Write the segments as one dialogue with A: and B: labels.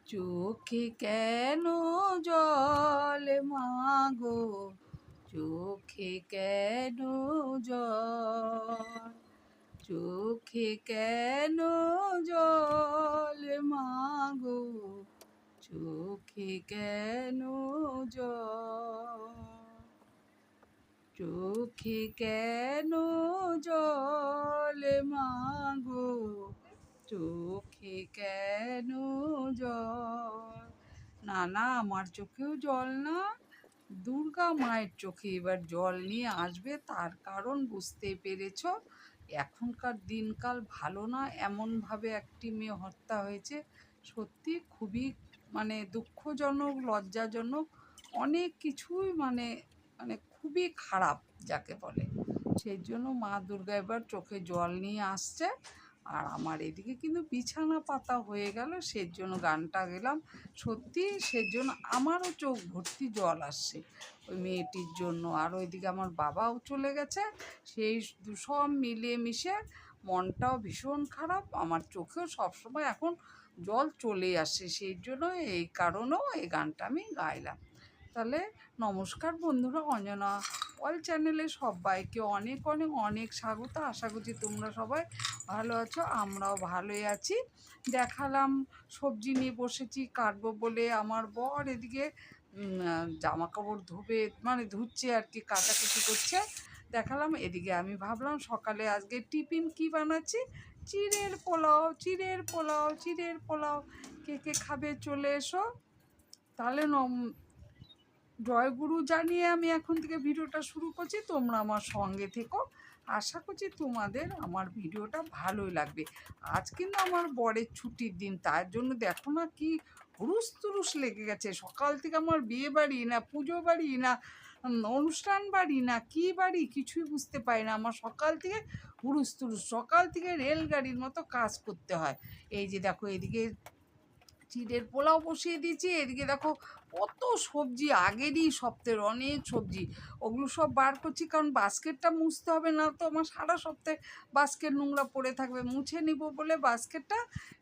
A: চোখে কেন জল মাগো, চোখে কেন জল, চোখে কেন জল মাগো, চোখে কেন জল, চোখে কেন জল মাগো, চোখে কেন জল। না না, আমার চোখেও জল না, দুর্গা মায়ের চোখে এবার জল নিয়ে আসবে। তার কারণ বুঝতে পেরেছ, এখনকার দিনকাল ভালো না, এমনভাবে একটি মেয়ে হত্যা হয়েছে, সত্যি খুবই মানে দুঃখজনক, লজ্জাজনক, অনেক কিছুই মানে মানে খুবই খারাপ যাকে বলে। সেই জন্য মা দুর্গা এবার চোখে জল নিয়ে আসছে। আর আমার এদিকে কিন্তু বিছানা পাতা হয়ে গেল, সেজন্য গানটা গেলাম। সত্যি সেজন্য আমারও চোখ ভর্তি জল আসছে ওই মেয়েটির জন্য। আর ওইদিকে আমার বাবাও চলে গেছে, সেই সব মিলিয়ে মিশে মনটাও ভীষণ খারাপ। আমার চোখেও সবসময় এখন জল চলে আসে, সেই জন্য এই কারণেও এই গানটা আমি গাইলাম। তাহলে নমস্কার বন্ধুরা, অঞ্জনা অল চ্যানেলে সবাইকে অনেক অনেক অনেক স্বাগত। আশা করছি তোমরা সবাই ভালো আছো, আমরাও ভালোই আছি। দেখালাম সবজি নিয়ে বসেছি কাটবো বলে, আমার বর এদিকে জামা কাপড় ধুবে মানে ধুচ্ছে আর কি, কাটাকুটি করছে। দেখালাম এদিকে আমি ভাবলাম সকালে আজকে টিফিন কি বানাচ্ছি, চিড়ের পোলাও, চিড়ের পোলাও, চিড়ের পোলাও। কে কে খাবে চলে এসো। তাহলে জয়গুরু জানিয়ে আমি এখন থেকে ভিডিওটা শুরু করছি, তোমরা আমার সঙ্গে থেকো। আশা করছি তোমাদের আমার ভিডিওটা ভালোই লাগবে। আজ কিন্তু আমার বরের ছুটির দিন, তার জন্য দেখো না কি হুরুস তুরুস লেগে গেছে। সকাল থেকে আমার বিয়ে বাড়ি না পুজো বাড়ি না অনুষ্ঠান বাড়ি না কি বাড়ি কিছুই বুঝতে পারি না। আমার সকাল থেকে হুরুস তুরুস, সকাল থেকে রেলগাড়ির মতো কাজ করতে হয়। এই যে দেখো এদিকে চিড়ের পোলাও বসিয়ে দিয়েছি, এদিকে দেখো কত সবজি, আগেরই সপ্তাহের অনেক সবজি, ওগুলো সব বার করছি কারণ বাস্কেটটা মুছতে হবে, না তো আমার সারা সপ্তাহে বাস্কেট নোংরা পড়ে থাকবে, মুছে নিব বলে বাস্কেটটা।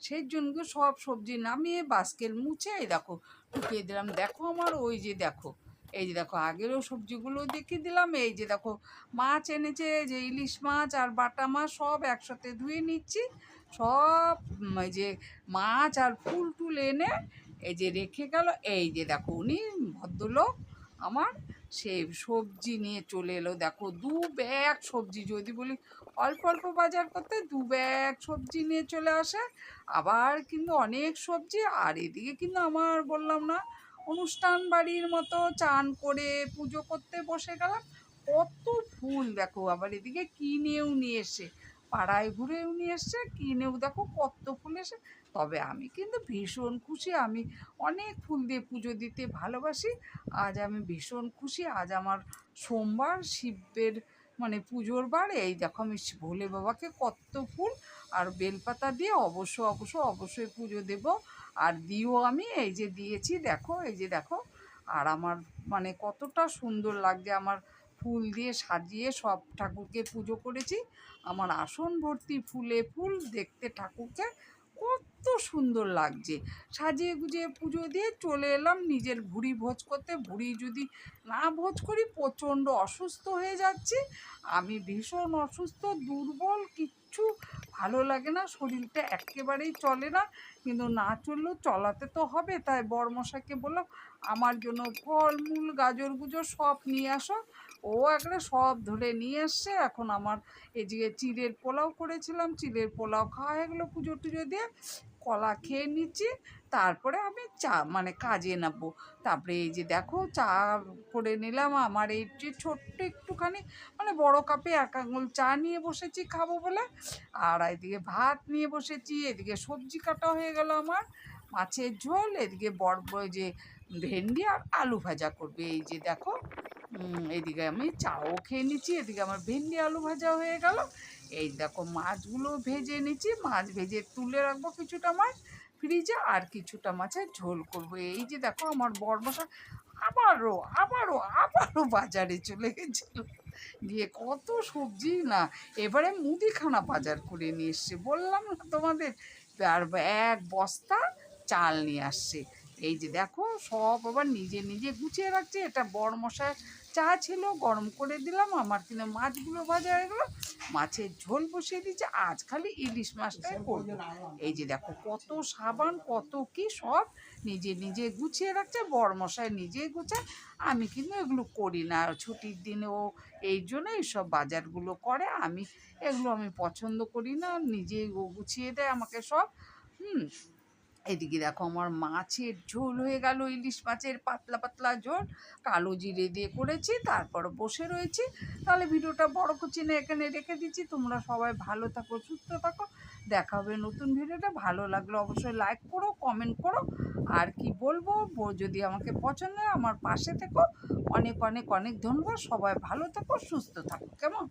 A: সেই জন্য সব সবজি নামিয়ে বাস্কেট মুছে এই দেখো ঢুকিয়ে দিলাম। দেখো আমার ওই যে দেখো, এই যে দেখো আগেরও সবজিগুলো দেখিয়ে দিলাম। এই যে দেখো মাছ এনেছে, যে ইলিশ মাছ আর বাটা মাছ সব একসাথে ধুয়ে নিচ্ছি। সব এই যে মাছ আর ফুল টুল এনে এই যে রেখে গেল। এই যে দেখো উনি ভদ্রলোক আমার সেই সবজি নিয়ে চলে এলো। দেখো 2 ব্যাগ সবজি, যদি বলি অল্প অল্প বাজার করতে 2 ব্যাগ সবজি নিয়ে চলে আসে। আবার কিন্তু অনেক সবজি। আর এদিকে কিন্তু আমার বললাম না, অনুষ্ঠান বাড়ির মতো চান করে পুজো করতে বসে গেলাম। কত ফুল দেখো, আবার এদিকে কিনেও নিয়ে এসে, পাড়ায় ঘুরেও নিয়ে এসছে, কিনেও দেখো কত ফুল এসে। তবে আমি কিন্তু ভীষণ খুশি, আমি অনেক ফুল দিয়ে পুজো দিতে ভালোবাসি। আজ আমি ভীষণ খুশি, আজ আমার সোমবার, শিবের মানে পুজোর বার। এই দেখো আমি ভোলে বাবাকে কত ফুল আর বেলপাতা দিয়ে অবশ্যই পুজো দেব। আর দিও আমি এই যে দিয়েছি দেখো, এই যে দেখো। আর আমার মানে কতটা সুন্দর লাগছে, আমার ফুল দিয়ে সাজিয়ে সব ঠাকুরকে পুজো করেছি। আমার আসন ভর্তি ফুলে ফুল, দেখতে ঠাকুরকে কত সুন্দর লাগছে। সাজিয়ে গুজিয়ে পুজো দিয়ে চলে এলাম নিজের ভুঁড়ি ভোজ করতে। ভুঁড়ি যদি না ভোজ করি প্রচণ্ড অসুস্থ হয়ে যাচ্ছি, আমি ভীষণ অসুস্থ, দুর্বল, কিচ্ছু ভালো লাগে না, শরীরটা একেবারেই চলে না। কিন্তু না চললেও চলাতে তো হবে, তাই বড়মশাইকে বললাম আমার জন্য ফলমূল গাজর গুজর সব নিয়ে আসো। ও একবারে সব ধরে নিয়ে এসছে। এখন আমার এদিকে চিড়ের পোলাও করেছিলাম, চিড়ের পোলাও খাওয়া হয়ে গেলো পুজো টুজো দিয়ে, কলা খেয়ে নিচ্ছি। তারপরে আমি চা মানে কাজে নামবো। তারপরে এই যে দেখো চা করে নিলাম, আমার এই যে ছোট্ট একটুখানি মানে বড় কাপে 1 আঙুল চা নিয়ে বসেছি খাবো বলে। আর এদিকে ভাত নিয়ে বসেছি, এদিকে সবজি কাটা হয়ে গেল আমার, মাছের ঝোল, এদিকে যে ভেন্ডি আর আলু ভাজা করবে। এই যে দেখো এদিকে আমি চাও খেয়ে নিচ্ছি, এদিকে আমার ভেন্ডি আলু ভাজা হয়ে গেল। এই দেখো মাছগুলো ভেজে নিচ্ছি, মাছ ভেজে তুলে রাখবো কিছুটা মাছ ফ্রিজে, আর কিছুটা মাছের ঝোল করব। এই যে দেখো আমার বড়মশাই আবারও বাজারে চলে গেছিল, গিয়ে কত সবজি না, এবারে মুদিখানা বাজার করে নিয়ে এসছে, বললাম না তোমাদের। আর 1 বস্তা চাল নিয়ে আসছে। এই যে দেখো সব আবার নিজে নিজে গুছিয়ে রাখছে। এটা বড়মশাই চা ছিল, গরম করে দিলাম। আমার কিন্তু মাছগুলো ভাজা হয়ে গেলো, মাছের ঝোল বসিয়ে দিয়েছে। আজ খালি ইলিশ মাছটাই করবো। এই যে দেখো কত সাবান, কত কি সব নিজে নিজে গুছিয়ে রাখছে। বড়মশাই নিজেই গুছায়, আমি কিন্তু এগুলো করি না। ছুটির দিনেও এই জন্য এইসব বাজারগুলো করে। এগুলো আমি পছন্দ করি না, নিজেই ও গুছিয়ে দেয় আমাকে সব। হুম। এদিকে দেখো আমার মাছের ঝোল হয়ে গেল, ইলিশ মাছের পাতলা পাতলা ঝোল, কালো জিরে দিয়ে করেছি। তারপর বসে রয়েছি। তাহলে ভিডিওটা বড় করছি না, এখানে রেখে দিচ্ছি। তোমরা সবাই ভালো থাকো, সুস্থ থাকো। দেখা হবে নতুন ভিডিওটা। ভালো লাগলে অবশ্যই লাইক করো, কমেন্ট করো। আর কি বলবো, যদি আমাকে পছন্দ হয় আমার পাশে থেকো। অনেক অনেক অনেক ধন্যবাদ। সবাই ভালো থাকো, সুস্থ থাকো, কেমন?